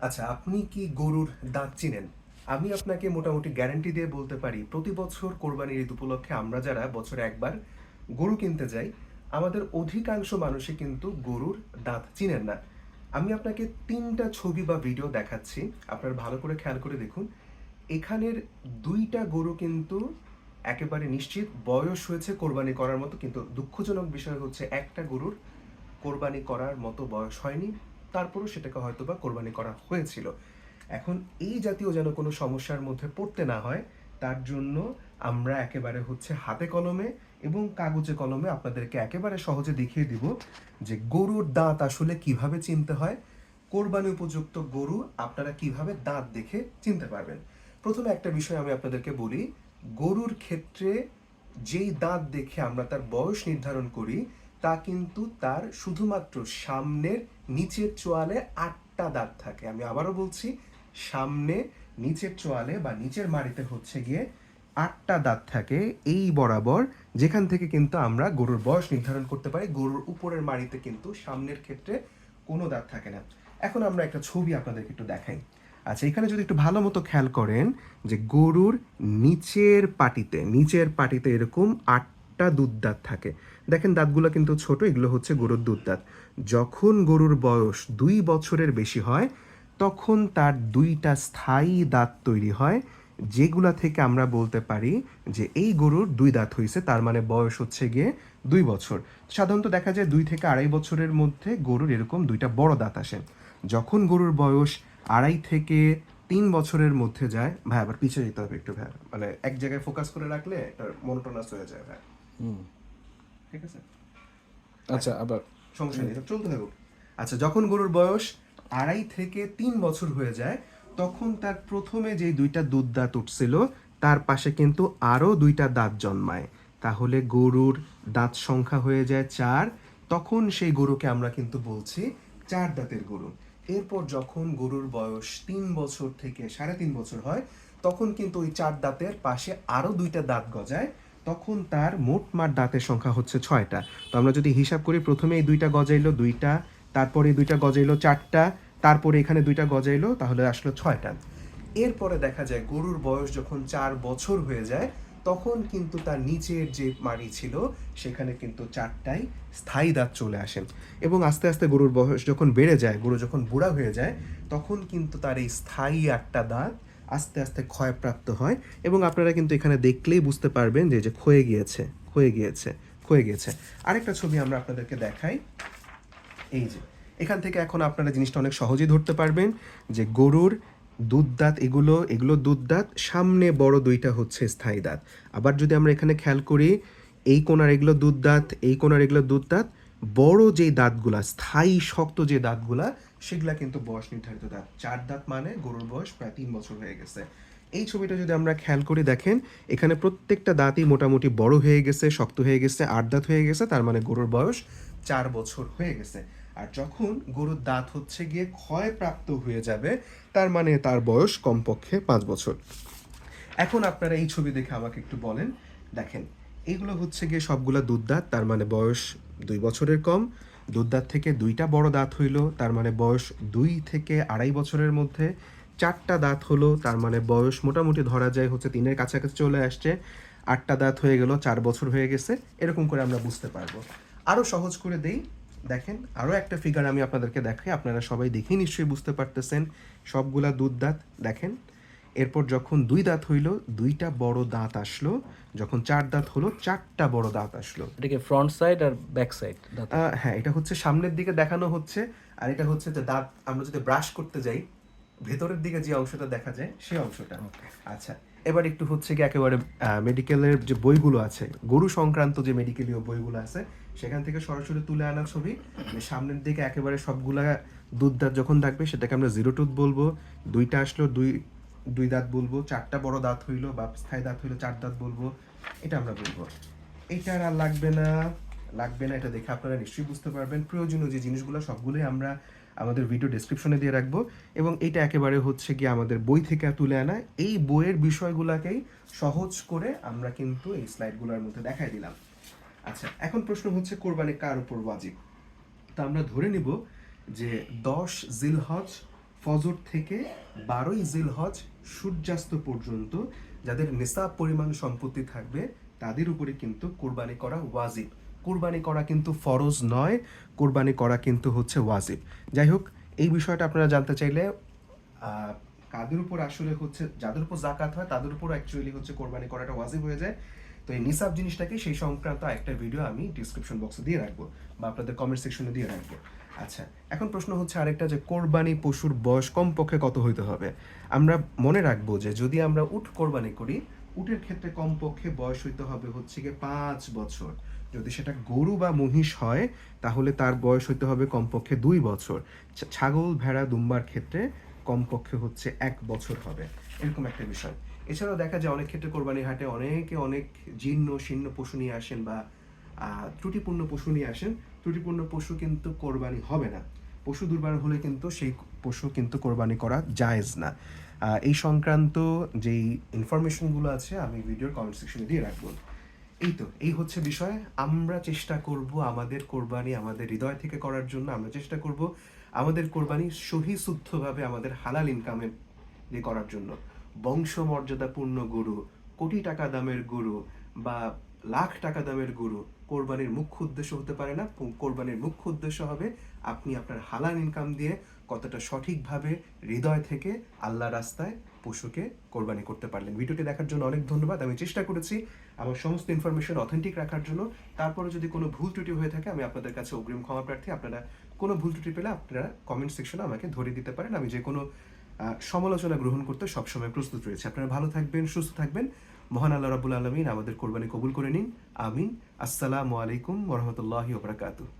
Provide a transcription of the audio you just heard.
আচ্ছা, আপনি কি গরুর দাঁত চিনেন? আমি আপনাকে মোটামুটি গ্যারান্টি দিয়ে বলতে পারি, প্রতি বছর কোরবানির ঈদ উপলক্ষে আমরা যারা বছরে একবার গরু কিনতে যাই, আমাদের অধিকাংশ মানুষই কিন্তু গরুর দাঁত চিনেন না। আমি আপনাকে ৩টা ছবি বা ভিডিও দেখাচ্ছি। আপনারা ভালো করে খেয়াল করে দেখুন। এখানের ২টা গরু কিন্তু একেবারে নিশ্চিত বয়স হয়েছে কোরবানি করার মতো, কিন্তু দুঃখজনক বিষয় হচ্ছে একটা গরুর কোরবানি করার মতো বয়স হয়নি, তারপরও সেটাকে হয়তোবা কোরবানি করা হয়েছিল। এখন এই জাতীয় যেন কোনো সমস্যার মধ্যে পড়তে না হয়, তার জন্য আমরা একেবারে হাতে কলমে এবং কাগজে কলমে আপনাদেরকে একেবারে সহজে দেখিয়ে দিব যে গরুর দাঁত আসলে কিভাবে চিনতে হয়। কোরবানি উপযুক্ত গরু আপনারা কিভাবে দাঁত দেখে চিনতে পারবেন। প্রথমে একটা বিষয় আমি আপনাদেরকে বলি, গরুর ক্ষেত্রে যেই দাঁত দেখে আমরা তার বয়স নির্ধারণ করি, তা কিন্তু তার শুধুমাত্র সামনের নিচের চোয়ালে ৮টা দাঁত থাকে। আমি আবারও বলছি, সামনে নিচের চোয়ালে বা নিচের মাড়িতে ৮টা দাঁত থাকে এই বরাবর, যেখান থেকে কিন্তু আমরা গরুর বয়স নির্ধারণ করতে পারি। গরুর উপরের মাড়িতে কিন্তু সামনের ক্ষেত্রে কোনো দাঁত থাকে না। এখন আমরা একটা ছবি আপনাদেরকে একটু দেখাই। আচ্ছা, এখানে যদি একটু ভালো মতো খেয়াল করেন যে গরুর নিচের পাটিতে এরকম ৮টা দুধ দাঁত থাকে। দেখেন দাঁতগুলো কিন্তু ছোট, এগুলো হচ্ছে গরুর দুধ দাঁত। যখন গরুর বয়স ২ বছরের বেশি হয়, তখন তার ২টা স্থায়ী দাঁত তৈরি হয়, যেগুলা থেকে আমরা বলতে পারি যে এই গরুর ২ দাঁত হয়েছে, তার মানে বয়স ২ বছর। সাধারণত দেখা যায় ২ থেকে ২.৫ বছরের মধ্যে গরুর এরকম ২টা বড় দাঁত আসে। যখন গরুর বয়স ২.৫ থেকে ৩ বছরের মধ্যে যায়, ভাই আবার পিছিয়ে যেতে হবে একটু, ভাই মানে এক জায়গায় ফোকাস করে রাখলে এটা মনোটোনাস হয়ে যায় ভাই। ঠিক আছে? আচ্ছা, আচ্ছা, আবার সমস্যা নেই, এটা চলতে থাকুক। আচ্ছা, যখন গরুর বয়স ২.৫ থেকে ৩ বছর হয়ে যায়, তখন তার প্রথমে যে ২টা দুধ দাঁত উঠছিল, তার পাশে কিন্তু আরও ২টা দাঁত জন্মায়। তাহলে গরুর দাঁত সংখ্যা হয়ে যায় ৪। তখন সেই গরুকে আমরা কিন্তু বলছি ৪ দাঁতের গরু। এরপর যখন গরুর বয়স ৩ বছর থেকে ৩.৫ বছর হয়, তখন কিন্তু ওই ৪ দাঁতের পাশে আরও ২টা দাঁত গজায়। তখন তার মোটমাট দাঁতের সংখ্যা হচ্ছে ৬টা। তো আমরা যদি হিসাব করি, প্রথমে এই ২টা গজাইলো ২টা, তারপরে এই ২টা গজাইলো ৪টা, তারপরে এখানে ২টা গজাইলো, তাহলে আসলো ৬টা। এরপরে দেখা যায় গরুর বয়স যখন ৪ বছর হয়ে যায়, তখন কিন্তু তার নিচের যে মাড়ি ছিল, সেখানে কিন্তু ৪টাই স্থায়ী দাঁত চলে আসে। এবং আস্তে আস্তে গরুর বয়স যখন বেড়ে যায়, গরু যখন বুড়া হয়ে যায়, তখন কিন্তু তার এই স্থায়ী ৮টা দাঁত আস্তে আস্তে ক্ষয়প্রাপ্ত হয়। এবং আপনারা কিন্তু এখানে দেখলেই বুঝতে পারবেন যে যে ক্ষয়ে গিয়েছে, ক্ষয়ে গিয়েছে, ক্ষয়ে গিয়েছে। আরেকটা ছবি আমরা আপনাদেরকে দেখাই। এই যে, এখান থেকে এখন আপনারা জিনিসটা অনেক সহজেই ধরতে পারবেন যে গরুর দুধ দাঁত, এগুলো এগুলো দুধ দাঁত, সামনে বড় ২টা হচ্ছে স্থায়ী দাঁত। আবার যদি আমরা এখানে খেয়াল করি, এই কোণার এগুলো দুধ দাঁত, এই কোণার এগুলো দুধ দাঁত। বড় যেই দাঁতগুলা, স্থায়ী শক্ত যে দাঁতগুলা, সেগুলা কিন্তু বয়স নির্ধারিত দাঁত। ৪ দাঁত মানে গরুর বয়স প্রায় ৩ বছর হয়ে গেছে। এই ছবিটা যদি আমরা খেয়াল করে দেখেন, এখানে প্রত্যেকটা দাঁতই মোটামুটি বড় হয়ে গেছে, শক্ত হয়ে গেছে, ৮ দাঁত হয়ে গেছে, তার মানে গরুর বয়স ৪ বছর হয়ে গেছে। আর যখন গরুর দাঁত ক্ষয়প্রাপ্ত হয়ে যাবে, তার মানে তার বয়স কমপক্ষে ৫ বছর। এখন আপনারা এই ছবি দেখে আমাকে একটু বলেন, দেখেন এগুলো সবগুলা দুধ দাঁত, তার মানে বয়স ২ বছরের কম। দুধ দাঁত থেকে ২টা বড় দাঁত হইল, তার মানে বয়স ২ থেকে ২.৫ বছরের মধ্যে। ৪টা দাঁত হলো, তার মানে বয়স মোটামুটি ধরা যায় ৩-এর কাছাকাছি চলে আসছে। ৮টা দাঁত হয়ে গেল, ৪ বছর হয়ে গেছে। এরকম করে আমরা বুঝতে পারবো। আরও সহজ করে দেই, দেখেন আরও একটা ফিগার আমি আপনাদেরকে দেখাই, আপনারা সবাই দেখেই নিশ্চয়ই বুঝতে পারতেছেন সবগুলা দুধ দাঁত। দেখেন, এরপর যখন ২ দাঁত হইল, ২টা বড় দাঁত আসলো। যখন ৪ দাঁত হলো, 4টা বড় দাঁত আসলো। এটা কি ফ্রন্ট সাইড আর ব্যাক সাইড দাঁতের? হ্যাঁ, এটা সামনের দিকে দেখানো হচ্ছে। আর এটা যে দাঁত আমরা যদি ব্রাশ করতে যাই, ভেতরের দিকে যে অংশটা দেখা যায়, সেই অংশটা। ওকে। আচ্ছা, এবার একটু একেবারে মেডিকেলের যে বইগুলো আছে, গরু সংক্রান্ত যে মেডিকেলীয় বইগুলো আছে, সেখান থেকে সরাসরি তুলে আনা ছবি। যে সামনের দিকে একেবারে সবগুলা দুধ দাঁত যখন থাকবে, সেটাকে আমরা জিরো টুথ বলবো। ২টা আসলো, দুই দুই দাঁত বলবো। ৪টা বড় দাঁত হইলো বা স্থায়ী দাঁত হইলো, ৪ দাঁত বলবো। এটা আমরা বলবো। এইটার আর লাগবে না, লাগবে না, এটা দেখে আপনারা নিশ্চয়ই বুঝতে পারবেন। প্রয়োজনীয় যে জিনিসগুলো সবগুলোই আমরা আমাদের ভিডিও ডেসক্রিপশনে দিয়ে রাখবো। এবং এটা একেবারে আমাদের বই থেকে তুলে আনা। এই বইয়ের বিষয়গুলোকেই সহজ করে আমরা কিন্তু এই স্লাইডগুলোর মধ্যে দেখাই দিলাম। আচ্ছা, এখন প্রশ্ন হচ্ছে কোরবানি কার উপর ওয়াজিব? তা আমরা ধরে নিব যে ১০ জিলহজ ফজর থেকে 12ই জিলহজ সূর্যাস্ত পর্যন্ত যাদের নিসাব পরিমাণ সম্পত্তি থাকবে তাদের উপরে কিন্তু কোরবানি করা ওয়াজিব। কোরবানি করা কিন্তু ফরজ নয়, কোরবানি করা কিন্তু হচ্ছে ওয়াজিব। যাই হোক, এই বিষয়টা আপনারা জানতে চাইলে কাদের উপর আসলে হচ্ছে, যাদের উপর জাকাত হয় তাদের উপর অ্যাকচুয়ালি হচ্ছে কোরবানি করাটা ওয়াজিব হয়ে যায়। তো এই নিসাব জিনিসটাকে সেই সংক্রান্ত একটা ভিডিও আমি ডিসক্রিপশন বক্সে দিয়ে রাখবো বা আপনাদের কমেন্ট সেকশনে দিয়ে রাখবো। আচ্ছা, এখন প্রশ্ন হচ্ছে আরেকটা, যে কোরবানি পশুর বয়স কমপক্ষে কত হইতে হবে? আমরা মনে রাখবো যে যদি আমরা উট কোরবানি করি, উটের ক্ষেত্রে কমপক্ষে বয়স হইতে হবে হচ্ছে গিয়ে 5 বছর। যদি সেটা গরু বা মহিষ হয় তাহলে তার বয়স হইতে হবে কমপক্ষে 2 বছর। ছাগল, ভেড়া, দুম্বার ক্ষেত্রে কমপক্ষে হচ্ছে 1 বছর হবে, এরকম একটা বিষয়। এছাড়াও দেখা যায় অনেক ক্ষেত্রে কোরবানি হাটে অনেকে অনেক জীর্ণ শীর্ণ পশু নিয়ে আসেন বা ত্রুটিপূর্ণ পশু নিয়ে আসেন। ত্রুটিপূর্ণ পশু কিন্তু কোরবানি হবে না। পশু দুর্বল হলে কিন্তু সেই পশু কিন্তু কোরবানি করা জায়েজ না। এই সংক্রান্ত যেই ইনফরমেশনগুলো আছে আমি ভিডিওর কমেন্ট সেকশনে দিয়ে রাখবো। এই হচ্ছে বিষয়। আমরা চেষ্টা করব আমাদের কোরবানি আমাদের হৃদয় থেকে করার জন্য। আমরা চেষ্টা করব আমাদের কোরবানি সহি শুদ্ধভাবে আমাদের হালাল ইনকামে দিয়ে করার জন্য। বংশমর্যাদাপূর্ণ গরু, কোটি টাকা দামের গরু বা লাখ টাকা দামের গরু কোরবানির মুখ্য উদ্দেশ্য হতে পারে না। কোরবানির মুখ্য উদ্দেশ্য হবে আপনি আপনার হালাল ইনকাম দিয়ে কতটা সঠিকভাবে হৃদয় থেকে আল্লাহ রাস্তায় পশুকে কোরবানি করতে পারলেন। ভিডিওটি দেখার জন্য অনেক ধন্যবাদ। আমি চেষ্টা করেছি আমার সমস্ত ইনফরমেশন অথেন্টিক রাখার জন্য। তারপরে যদি কোনো ভুল ত্রুটি হয়ে থাকে আমি আপনাদের কাছে অগ্রিম ক্ষমা প্রার্থী। আপনারা কোনো ভুল ত্রুটি পেলে আপনারা কমেন্ট সেকশনে আমাকে ধরিয়ে দিতে পারেন। আমি যে কোনো সমালোচনা গ্রহণ করতে সবসময় প্রস্তুত রয়েছে। আপনারা ভালো থাকবেন, সুস্থ থাকবেন। মহান আল্লাহ রাব্বুল আলামিন আমাদের কোরবানি কবুল করে নিন। আমিন। আসসালামু আলাইকুম ওয়া রাহমাতুল্লাহি ওয়া বারাকাতুহু।